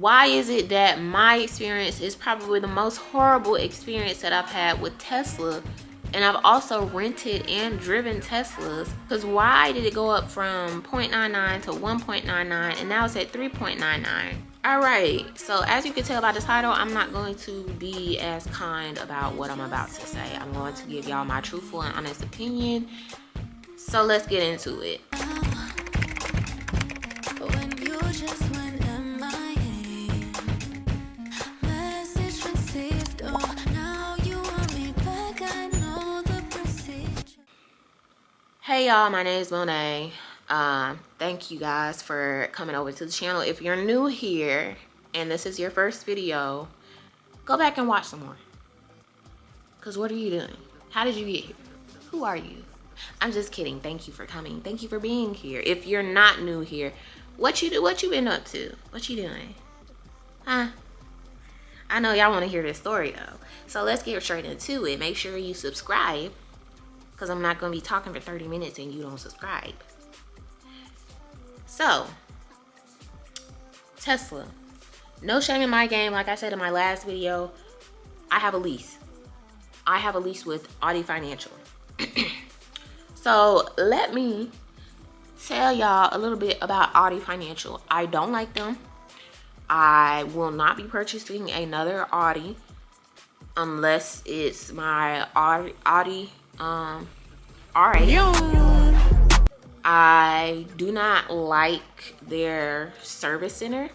why is it that my experience is probably the most horrible experience that I've had with Tesla? And I've also rented and driven Teslas. Because why did it go up from 0.99 to 1.99 and now it's at 3.99? Alright, so as you can tell by the title, I'm not going to be as kind about what I'm about to say. I'm going to give y'all my truthful and honest opinion. So let's get into it. Hey y'all, my name is Monet. Thank you guys for coming over to the channel. If you're new here and this is your first video, go back and watch some more. Cause what are you doing? How did you get here? Who are you? I'm just kidding. Thank you for coming. Thank you for being here. If you're not new here, what you been up to? What you doing? Huh? I know y'all want to hear this story though. So let's get straight into it. Make sure you subscribe, because I'm not going to be talking for 30 minutes and you don't subscribe. So, Tesla. No shame in my game. Like I said in my last video, I have a lease. I have a lease with AUDI Financial. So, let me tell y'all a little bit about AUDI Financial. I don't like them. I will not be purchasing another AUDI unless it's my AUDI I do not like their service center.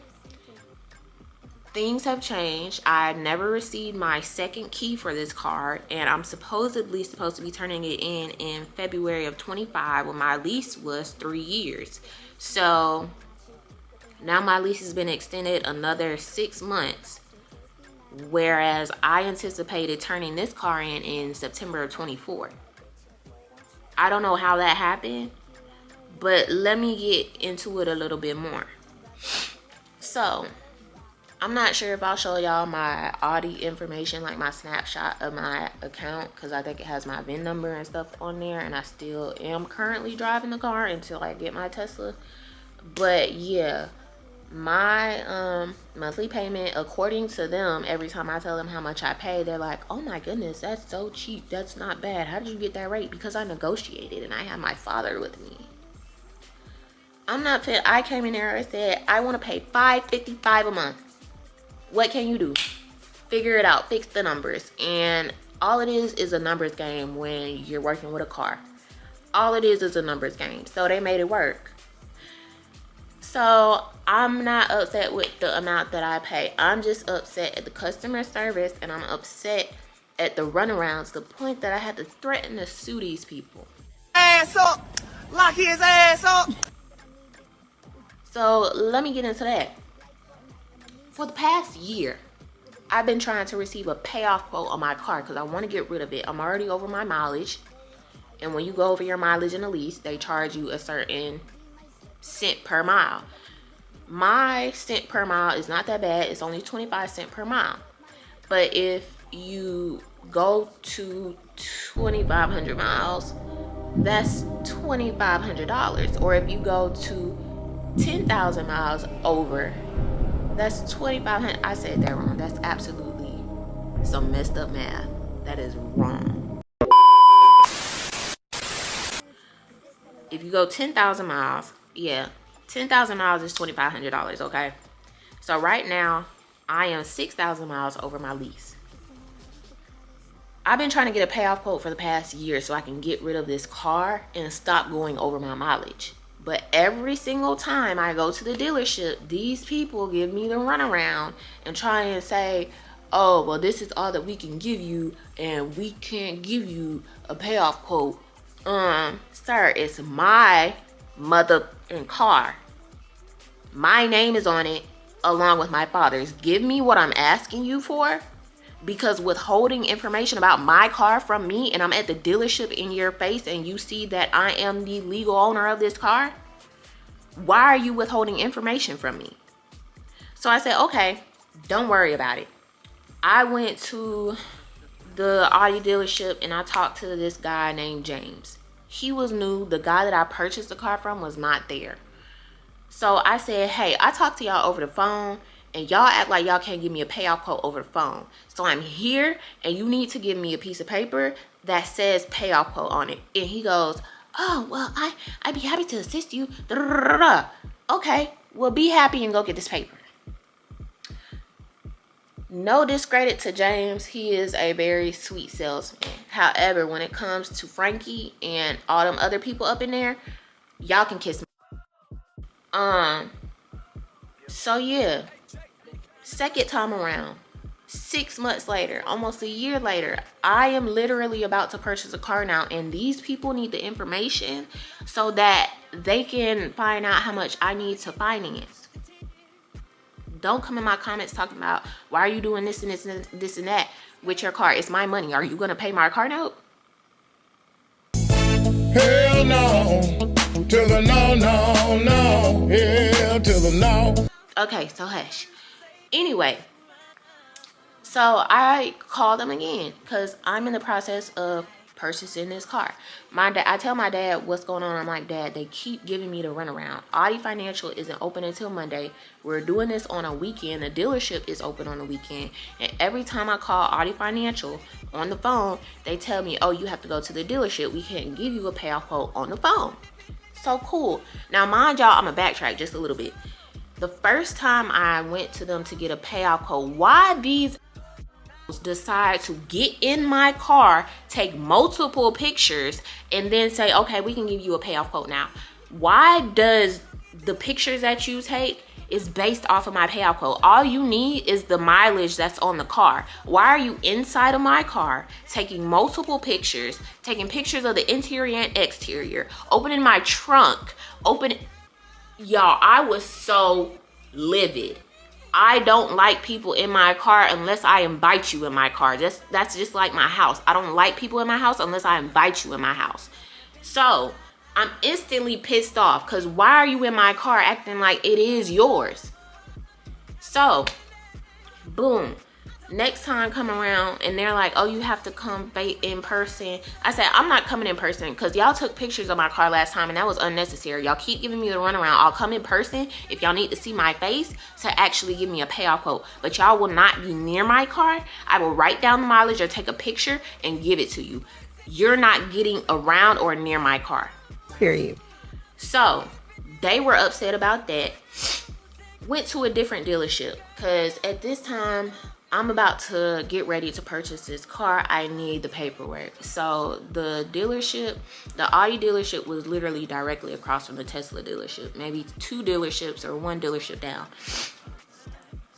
Things have changed. I never received my second key for this car, and I'm supposedly supposed to be turning it in February of 25 when my lease was 3 years. So now my lease has been extended another 6 months, whereas I anticipated turning this car in September of 24. I don't know how that happened, but let me get into it a little bit more. So, I'm not sure if I'll show y'all my AUDI information, like my snapshot of my account, because I think it has my VIN number and stuff on there, and I still am currently driving the car until I get my Tesla. But yeah, my monthly payment, according to them, every time I tell them how much I pay, they're like, oh my goodness, that's so cheap, that's not bad, how did you get that rate? Because I negotiated and I have my father with me. I'm not fit. I came in there and said I want to pay $555 a month. What can you do? Figure it out, fix the numbers. And all it is a numbers game when you're working with a car. All it is a numbers game. So they made it work. So I'm not upset with the amount that I pay. I'm just upset at the customer service, and I'm upset at the runarounds, to the point that I had to threaten to sue these people. Ass up! Lock his ass up! So let me get into that. For the past year, I've been trying to receive a payoff quote on my car because I want to get rid of it. I'm already over my mileage. And when you go over your mileage in a lease, they charge you a certain cent per mile. My cent per mile is not that bad. It's only 25 cents per mile. But if you go to 2,500 miles, that's $2,500. Or if you go to 10,000 miles over, that's 2,500. I said that wrong. That's absolutely some messed up math. That is wrong. If you go 10,000 miles, yeah, 10,000 miles is $2,500, okay? So right now, I am 6,000 miles over my lease. I've been trying to get a payoff quote for the past year so I can get rid of this car and stop going over my mileage. But every single time I go to the dealership, these people give me the runaround and try and say, oh, well, this is all that we can give you, and we can't give you a payoff quote. Sir, it's my mother and car. My name is on it along with my father's. Give me what I'm asking you for, because withholding information about my car from me, and I'm at the dealership in your face and you see that I am the legal owner of this car, why are you withholding information from me? So I said, okay, don't worry about it. I went to the Audi dealership and I talked to this guy named James. He was new. The guy that I purchased the car from was not there. So I said, hey, I talked to y'all over the phone and y'all act like y'all can't give me a payoff quote over the phone. So I'm here, and you need to give me a piece of paper that says payoff quote on it. And he goes, oh, well, I'd be happy to assist you. Okay, well, be happy and go get this paper. No discredit to James. He is a very sweet salesman. However, when it comes to Frankie and all them other people up in there, y'all can kiss me. So yeah, second time around, 6 months later, almost a year later, I am literally about to purchase a car now, and these people need the information so that they can find out how much I need to finance. Don't come in my comments talking about, why are you doing this and this and this and that with your car? It's my money. Are you gonna pay my car note? Hell no, to the no, no, no, hell to the no. Okay, so hush. Anyway, so I called them again because I'm in the process of purchasing this car. I tell my dad what's going on. I'm like, Dad, they keep giving me the runaround. AUDI Financial isn't open until Monday. We're doing this on a weekend. The dealership is open on the weekend. And every time I call AUDI Financial on the phone, they tell me, oh, you have to go to the dealership. We can't give you a payoff quote on the phone. So cool. Now, mind y'all, I'm going to backtrack just a little bit. The first time I went to them to get a payoff quote, why these decide to get in my car, take multiple pictures, and then say, okay, we can give you a payoff quote now? Why does the pictures that you take is based off of my payoff quote? All you need is the mileage that's on the car. Why are you inside of my car taking multiple pictures, taking pictures of the interior and exterior, opening my trunk, y'all, I was so livid. I don't like people in my car unless I invite you in my car. That's just like my house. I don't like people in my house unless I invite you in my house. So I'm instantly pissed off because why are you in my car acting like it is yours? So, boom. Next time come around and they're like, oh, you have to come in person. I said, I'm not coming in person because y'all took pictures of my car last time and that was unnecessary. Y'all keep giving me the runaround. I'll come in person if y'all need to see my face to actually give me a payoff quote. But y'all will not be near my car. I will write down the mileage or take a picture and give it to you. You're not getting around or near my car. Period. So they were upset about that. Went to a different dealership because at this time, I'm about to get ready to purchase this car. I need the paperwork. So the dealership, the AUDI dealership was literally directly across from the Tesla dealership. Maybe 2 dealerships or 1 dealership down.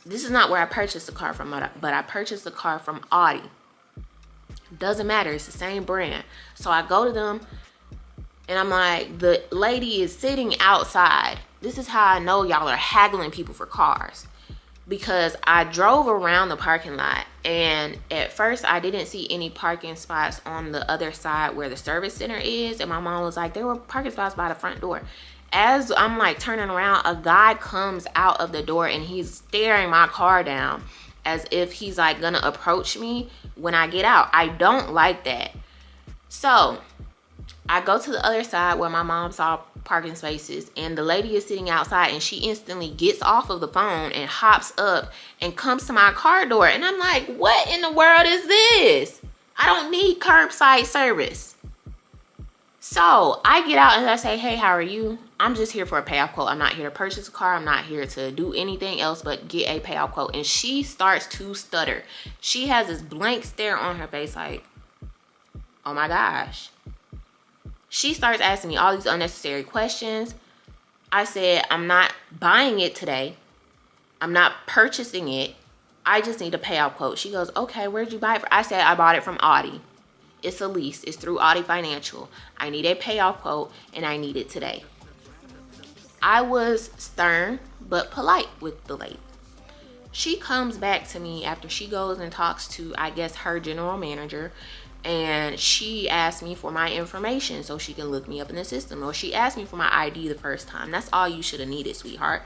This is not where I purchased the car from, but I purchased the car from AUDI. Doesn't matter, it's the same brand. So I go to them and I'm like, the lady is sitting outside. This is how I know y'all are haggling people for cars. Because I drove around the parking lot and at first I didn't see any parking spots on the other side where the service center is. And my mom was like, there were parking spots by the front door. As I'm like turning around, a guy comes out of the door and he's staring my car down as if he's like gonna approach me when I get out. I don't like that. So I go to the other side where my mom saw parking spaces and the lady is sitting outside and she instantly gets off of the phone and hops up and comes to my car door. And I'm like, what in the world is this? I don't need curbside service. So I get out and I say, hey, how are you? I'm just here for a payoff quote. I'm not here to purchase a car. I'm not here to do anything else but get a payoff quote. And she starts to stutter. She has this blank stare on her face like, oh my gosh. She starts asking me all these unnecessary questions. I said, I'm not buying it today. I'm not purchasing it. I just need a payoff quote. She goes, okay, where'd you buy it from? I said, I bought it from AUDI. It's a lease. It's through AUDI Financial. I need a payoff quote and I need it today. I was stern but polite with the lady. She comes back to me after she goes and talks to, I guess, her general manager. And she asked me for my information so she can look me up in the system. Or she asked me for my ID the first time. That's all you should have needed, sweetheart.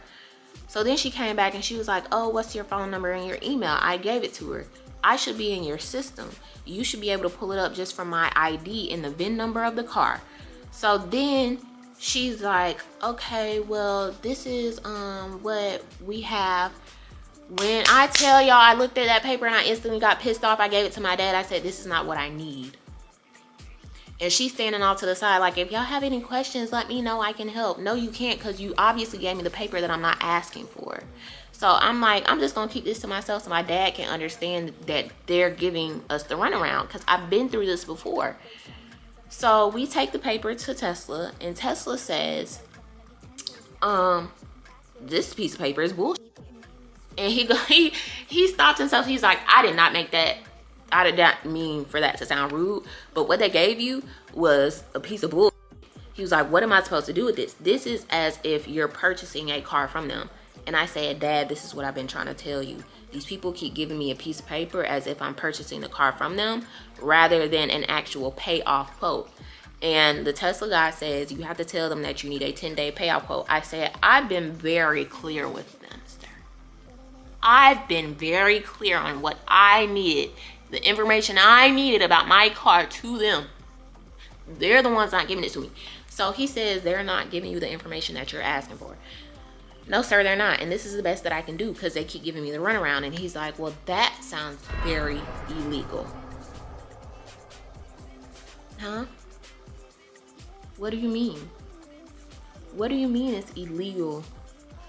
So then she came back and she was like, oh, what's your phone number and your email? I gave it to her. I should be in your system. You should be able to pull it up just from my ID and the VIN number of the car. So then she's like, okay, well, this is what we have When I tell y'all, I looked at that paper and I instantly got pissed off. I gave it to my dad. I said, this is not what I need. And she's standing off to the side like, if y'all have any questions, let me know. I can help. No, you can't, because you obviously gave me the paper that I'm not asking for. So I'm like, I'm just going to keep this to myself so my dad can understand that they're giving us the runaround, because I've been through this before. So we take the paper to Tesla, and Tesla says, this piece of paper is bullshit. And he stopped himself. He's like, I did not make that. I did not mean for that to sound rude, but what they gave you was a piece of bull. He was like, what am I supposed to do with this? This is as if you're purchasing a car from them. And I said, Dad, this is what I've been trying to tell you. These people keep giving me a piece of paper as if I'm purchasing the car from them rather than an actual payoff quote. And the Tesla guy says, you have to tell them that you need a 10-day payoff quote. I said, I've been very clear with them, sir. I've been very clear on what I needed, the information I needed about my car to them. They're the ones not giving it to me. So he says they're not giving you the information that you're asking for. No, sir, they're not. And this is the best that I can do because they keep giving me the runaround. And he's like, well, that sounds very illegal. Huh? What do you mean? What do you mean it's illegal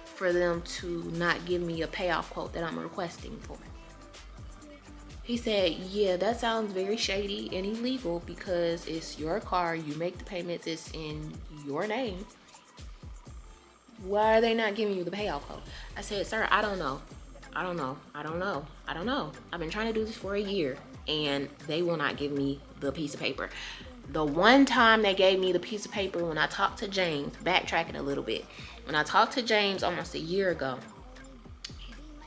for them to not give me a payoff quote that I'm requesting for? He said, yeah, that sounds very shady and illegal because it's your car. You make the payments. It's in your name. Why are they not giving you the payoff quote? I said, sir, I don't know. I don't know. I've been trying to do this for a year and they will not give me the piece of paper. The one time they gave me the piece of paper when I talked to James, backtracking a little bit. When I talked to James almost a year ago,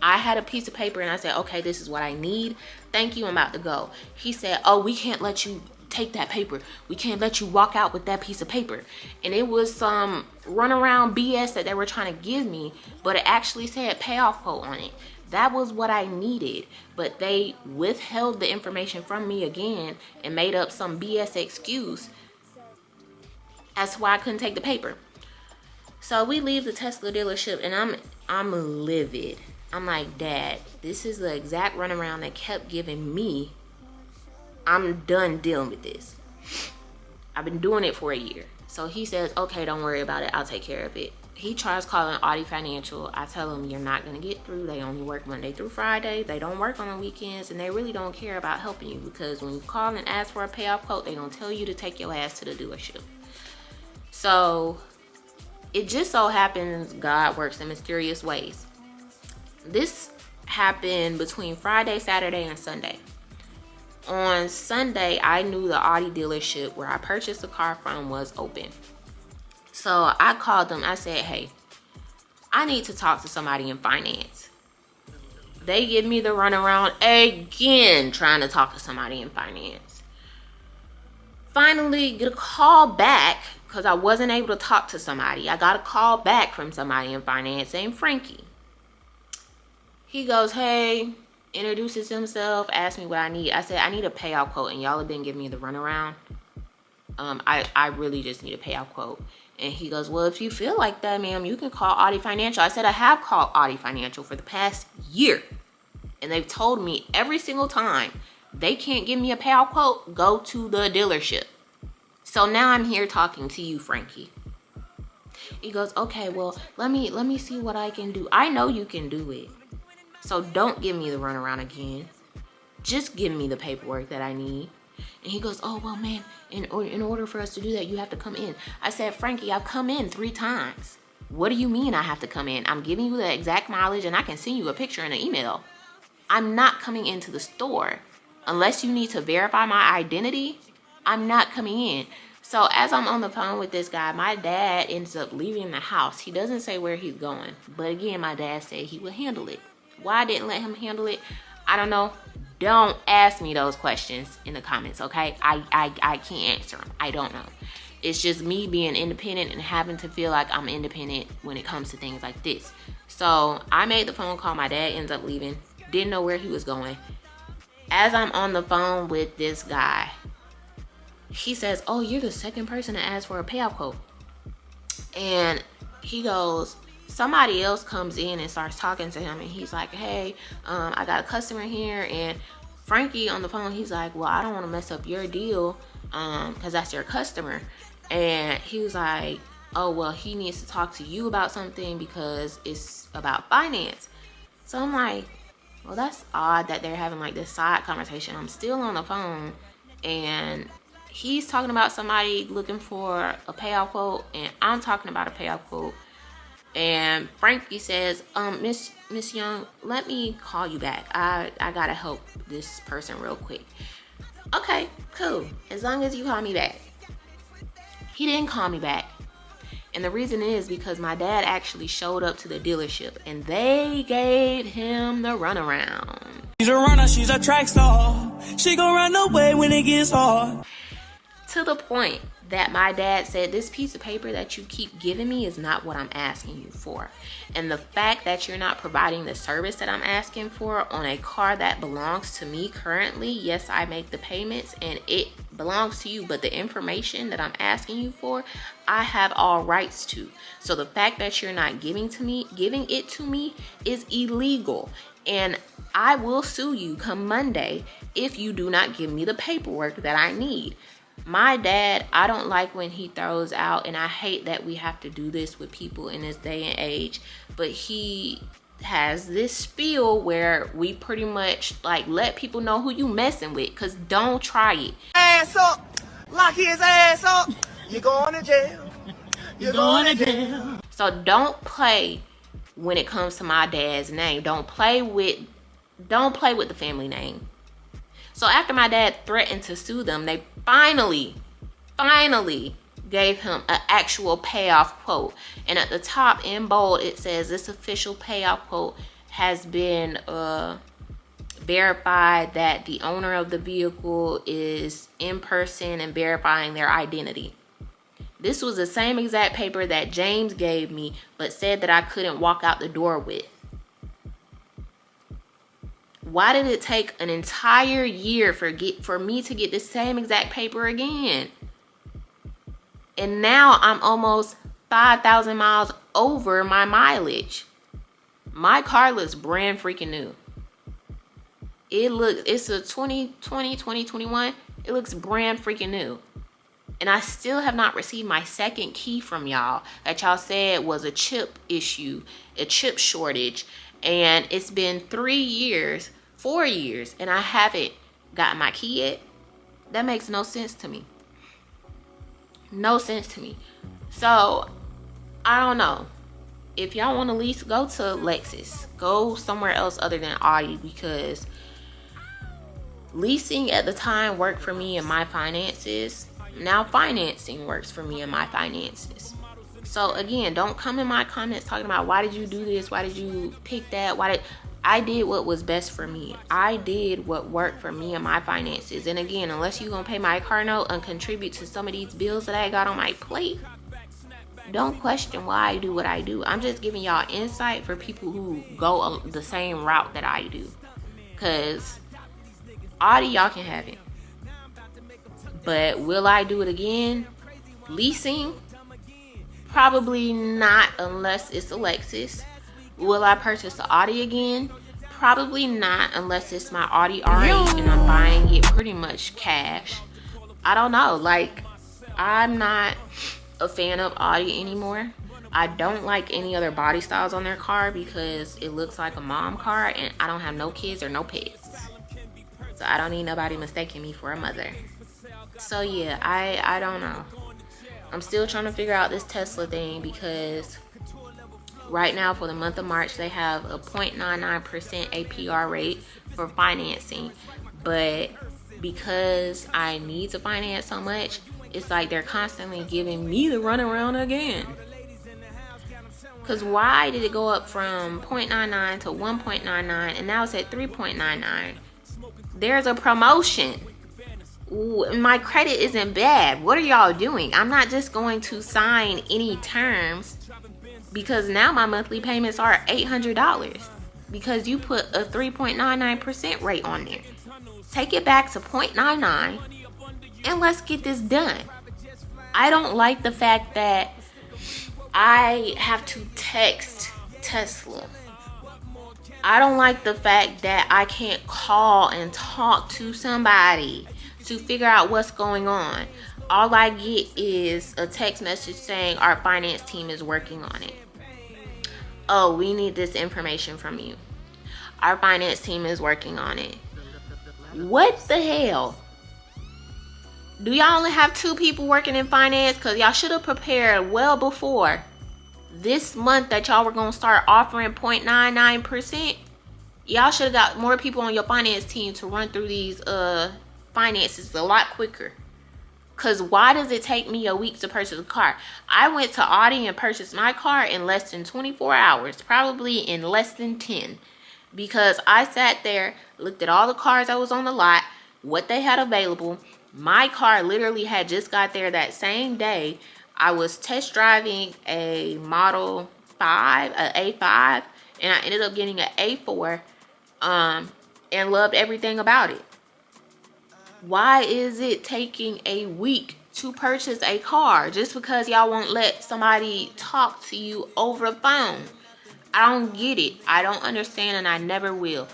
I had a piece of paper and I said, okay, this is what I need. Thank you, I'm about to go. He said, oh, we can't let you take that paper. We can't let you walk out with that piece of paper. And it was some runaround BS that they were trying to give me, but it actually said payoff quote on it. That was what I needed, but they withheld the information from me again and made up some BS excuse. That's why I couldn't take the paper. So we leave the Tesla dealership and I'm livid. I'm like, Dad, this is the exact runaround they kept giving me. I'm done dealing with this. I've been doing it for a year. So he says, okay, don't worry about it. I'll take care of it. He tries calling AUDI Financial. I tell him, you're not going to get through. They only work Monday through Friday. They don't work on the weekends. And they really don't care about helping you because when you call and ask for a payoff quote, they don't tell you to take your ass to the dealership. So it just so happens God works in mysterious ways. This happened between Friday, Saturday, and Sunday. On Sunday, I knew the AUDI dealership where I purchased the car from was open. So I called them. I said, hey, I need to talk to somebody in finance. They give me the runaround again, trying to talk to somebody in finance. Finally, get a call back because I wasn't able to talk to somebody. I got a call back from somebody in finance named Frankie. He goes, hey, introduces himself, asks me what I need. I said, I need a payout quote, and y'all have been giving me the runaround. I really just need a payout quote. And he goes, well, if you feel like that, ma'am, you can call AUDI Financial. I said, I have called AUDI Financial for the past year. And they've told me every single time they can't give me a payout quote, go to the dealership. So now I'm here talking to you, Frankie. He goes, okay, well, let me see what I can do. I know you can do it. So don't give me the runaround again. Just give me the paperwork that I need. And he goes, oh, well, man, in order for us to do that, you have to come in. I said, Frankie, I've come in 3 times. What do you mean I have to come in? I'm giving you the exact mileage and I can send you a picture and an email. I'm not coming into the store. Unless you need to verify my identity, I'm not coming in. So as I'm on the phone with this guy, my dad ends up leaving the house. He doesn't say where he's going. But again, my dad said he would handle it. Why I didn't let him handle it, I don't know. Don't ask me those questions in the comments, okay? I can't answer them. I don't know. It's just me being independent and having to feel like I'm independent when it comes to things like this. So I made the phone call. My dad ends up leaving. Didn't know where he was going. As I'm on the phone with this guy, he says, oh, you're the second person to ask for a payout quote. And he goes, somebody else comes in and starts talking to him, and he's like, hey, I got a customer here. And Frankie on the phone, he's like, well, I don't want to mess up your deal because that's your customer. And he was like, oh, well, he needs to talk to you about something because it's about finance. So I'm like, well, that's odd that they're having like this side conversation. I'm still on the phone, and he's talking about somebody looking for a payoff quote, and I'm talking about a payoff quote. And Frankie says, Miss Young, let me call you back. I gotta help this person real quick. Okay, cool. As long as you call me back. He didn't call me back. And the reason is because my dad actually showed up to the dealership, and they gave him the runaround. She's a runner, she's a track star. She gon' run away when it gets hard. To the point that my dad said, this piece of paper that you keep giving me is not what I'm asking you for. And the fact that you're not providing the service that I'm asking for on a car that belongs to me currently, yes, I make the payments and it belongs to you, but the information that I'm asking you for, I have all rights to. So the fact that you're not giving it to me is illegal. And I will sue you come Monday if you do not give me the paperwork that I need. My dad, I don't like when he throws out, and I hate that we have to do this with people in this day and age, but he has this spiel where we pretty much like let people know who you messing with, because don't try it. Ass up. Lock his ass up. You're going to jail. You're going to jail. So don't play when it comes to my dad's name. Don't play with the family name. So after my dad threatened to sue them, they finally gave him an actual payoff quote. And at the top in bold, it says this official payoff quote has been verified that the owner of the vehicle is in person and verifying their identity. This was the same exact paper that James gave me, but said that I couldn't walk out the door with. Why did it take an entire year for me to get the same exact paper again? And now I'm almost 5,000 miles over my mileage. My car looks brand freaking new. It's a 2020, 2021. It looks brand freaking new. And I still have not received my second key from y'all that y'all said was a chip issue, a chip shortage. And it's been 4 years, and I haven't gotten my key yet. That makes no sense to me. No sense to me. So, I don't know. If y'all want to lease, go to Lexus. Go somewhere else other than Audi, because leasing at the time worked for me and my finances. Now financing works for me and my finances. So again, don't come in my comments talking about why did you do this? Why did you pick that? I did what was best for me. I did what worked for me and my finances. And again, unless you're going to pay my car note and contribute to some of these bills that I got on my plate, don't question why I do what I do. I'm just giving y'all insight for people who go the same route that I do. Because Audi, y'all can have it. But will I do it again? Leasing? Probably not, unless it's a Lexus. Will I purchase the Audi again? Probably not, unless it's my Audi R8 and I'm buying it pretty much cash. I don't know. Like, I'm not a fan of Audi anymore. I don't like any other body styles on their car because it looks like a mom car, and I don't have no kids or no pets. So I don't need nobody mistaking me for a mother. So yeah, I don't know. I'm still trying to figure out this Tesla thing, because right now for the month of March they have a 0.99% APR rate for financing, but because I need to finance so much, it's like they're constantly giving me the runaround again. Because why did it go up from 0.99 to 1.99 and now it's at 3.99? There's a promotion. My credit isn't bad. What are y'all doing? I'm not just going to sign any terms, because now my monthly payments are $800 because you put a 3.99% rate on there. Take it back to 0.99 and let's get this done. I don't like the fact that I have to text Tesla. I don't like the fact that I can't call and talk to somebody to figure out what's going on. All I get is a text message saying our finance team is working on it. Oh, we need this information from you. Our finance team is working on it. What the hell? Do y'all only have 2 people working in finance? Because y'all should have prepared well before this month that y'all were going to start offering 0.99%. Y'all should have got more people on your finance team to run through these finances a lot quicker. Because why does it take me a week to purchase a car? I went to AUDI and purchased my car in less than 24 hours. Probably in less than 10. Because I sat there, looked at all the cars that was on the lot, what they had available. My car literally had just got there that same day. I was test driving a Model 5, an A5, and I ended up getting an A4, and loved everything about it. Why is it taking a week to purchase a car just because y'all won't let somebody talk to you over the phone? I don't get it. I don't understand, and I never will.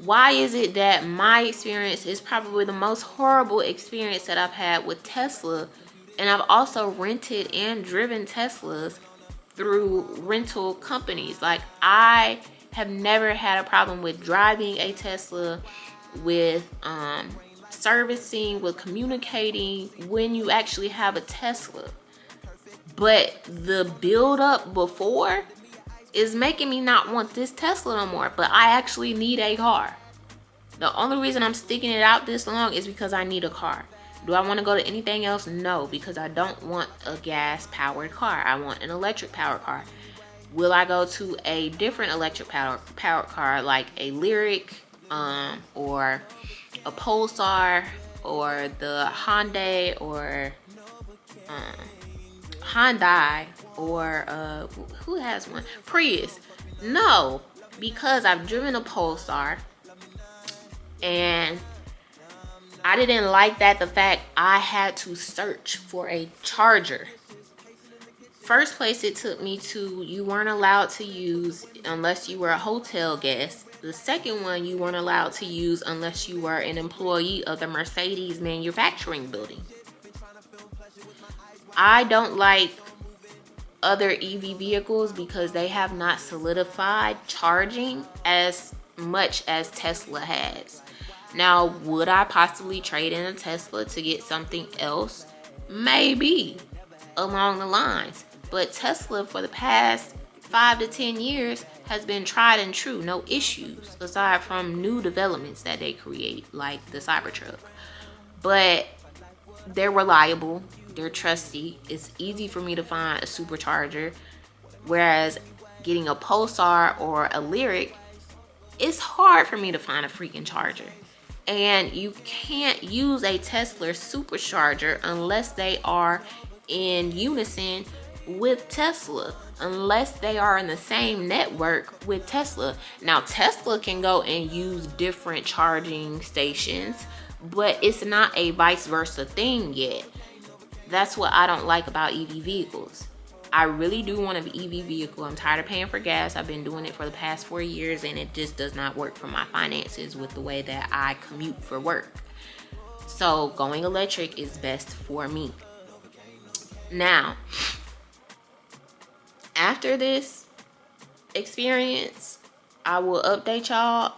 Why is it that my experience is probably the most horrible experience that I've had with Tesla, and I've also rented and driven Teslas through rental companies? Like, I have never had a problem with driving a Tesla, with servicing, with communicating when you actually have a Tesla. But the build up before is making me not want this Tesla no more. But I actually need a car. The only reason I'm sticking it out this long is because I need a car. Do I want to go to anything else? No, because I don't want a gas powered car. I want an electric powered car. Will I go to a different electric powered car like a Lyric, or a Pulsar, or the Hyundai, or Hyundai, or who has one? Prius. No, because I've driven a Pulsar and I didn't like the fact I had to search for a charger. First place it took me to, you weren't allowed to use unless you were a hotel guest. The second one, you weren't allowed to use unless you were an employee of the Mercedes manufacturing building. I don't like other EV vehicles because they have not solidified charging as much as Tesla has. Now, would I possibly trade in a Tesla to get something else? Maybe, along the lines. But Tesla, for the past 5 to 10 years, has been tried and true. No issues, aside from new developments that they create, like the Cybertruck. But they're reliable. They're trusty. It's easy for me to find a supercharger. Whereas getting a Pulsar or a Lyric, it's hard for me to find a freaking charger. And you can't use a Tesla supercharger unless they are in unison with Tesla, unless they are in the same network with Tesla. Now, Tesla can go and use different charging stations, but it's not a vice versa thing yet. That's what I don't like about EV vehicles. I really do want an EV vehicle. I'm tired of paying for gas. I've been doing it for the past 4 years, and it just does not work for my finances with the way that I commute for work. So going electric is best for me. Now, after this experience, I will update y'all.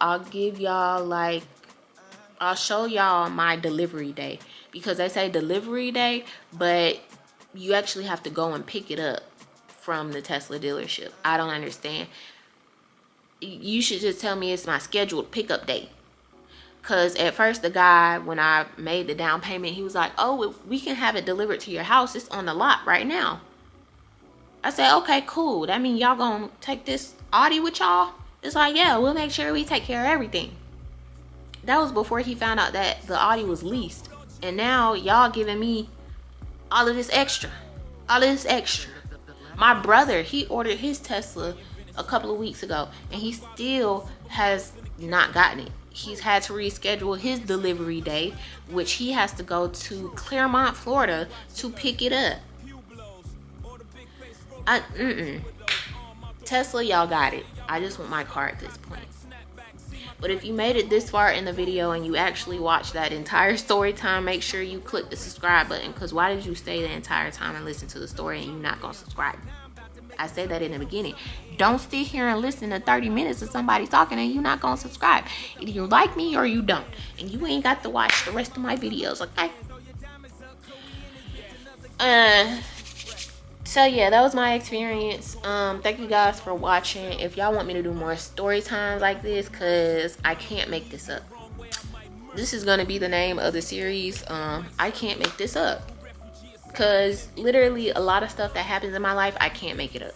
I'll show y'all my delivery day, because they say delivery day, but you actually have to go and pick it up from the Tesla dealership. I don't understand. You should just tell me it's my scheduled pickup date. Because at first the guy, when I made the down payment, he was like, oh, we can have it delivered to your house. It's on the lot right now. I said, okay, cool. That mean y'all gonna take this Audi with y'all? It's like, yeah, we'll make sure we take care of everything. That was before he found out that the Audi was leased. And now y'all giving me all of this extra. My brother, he ordered his Tesla a couple of weeks ago, and he still has not gotten it. He's had to reschedule his delivery day, which he has to go to Clermont, Florida to pick it up. Tesla, y'all got it. I just want my car at this point. But if you made it this far in the video and you actually watched that entire story time, make sure you click the subscribe button, because why did you stay the entire time and listen to the story and you're not gonna subscribe? I said that in the beginning. Don't sit here and listen to 30 minutes of somebody talking and you're not gonna subscribe. Either you like me or you don't, and you ain't got to watch the rest of my videos, okay? So yeah, that was my experience. Thank you guys for watching. If y'all want me to do more story times like this, because I can't make this up. This is gonna be the name of the series. I can't make this up, because literally a lot of stuff that happens in my life, I can't make it up.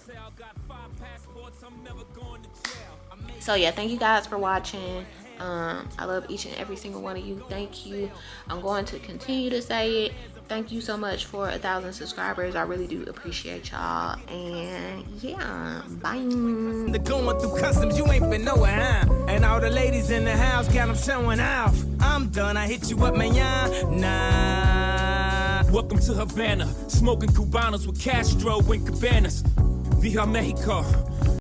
So yeah, thank you guys for watching. I love each and every single one of you. Thank you. I'm going to continue to say it. Thank you so much for 1,000 subscribers. I really do appreciate y'all. And yeah, bye. The going through customs, you ain't been nowhere, huh? And all the ladies in the house got them showing off. I'm done, I hit you up, man, nah. Welcome to Havana, smoking Cubanos with Castro and Cabanas. Via Mexico.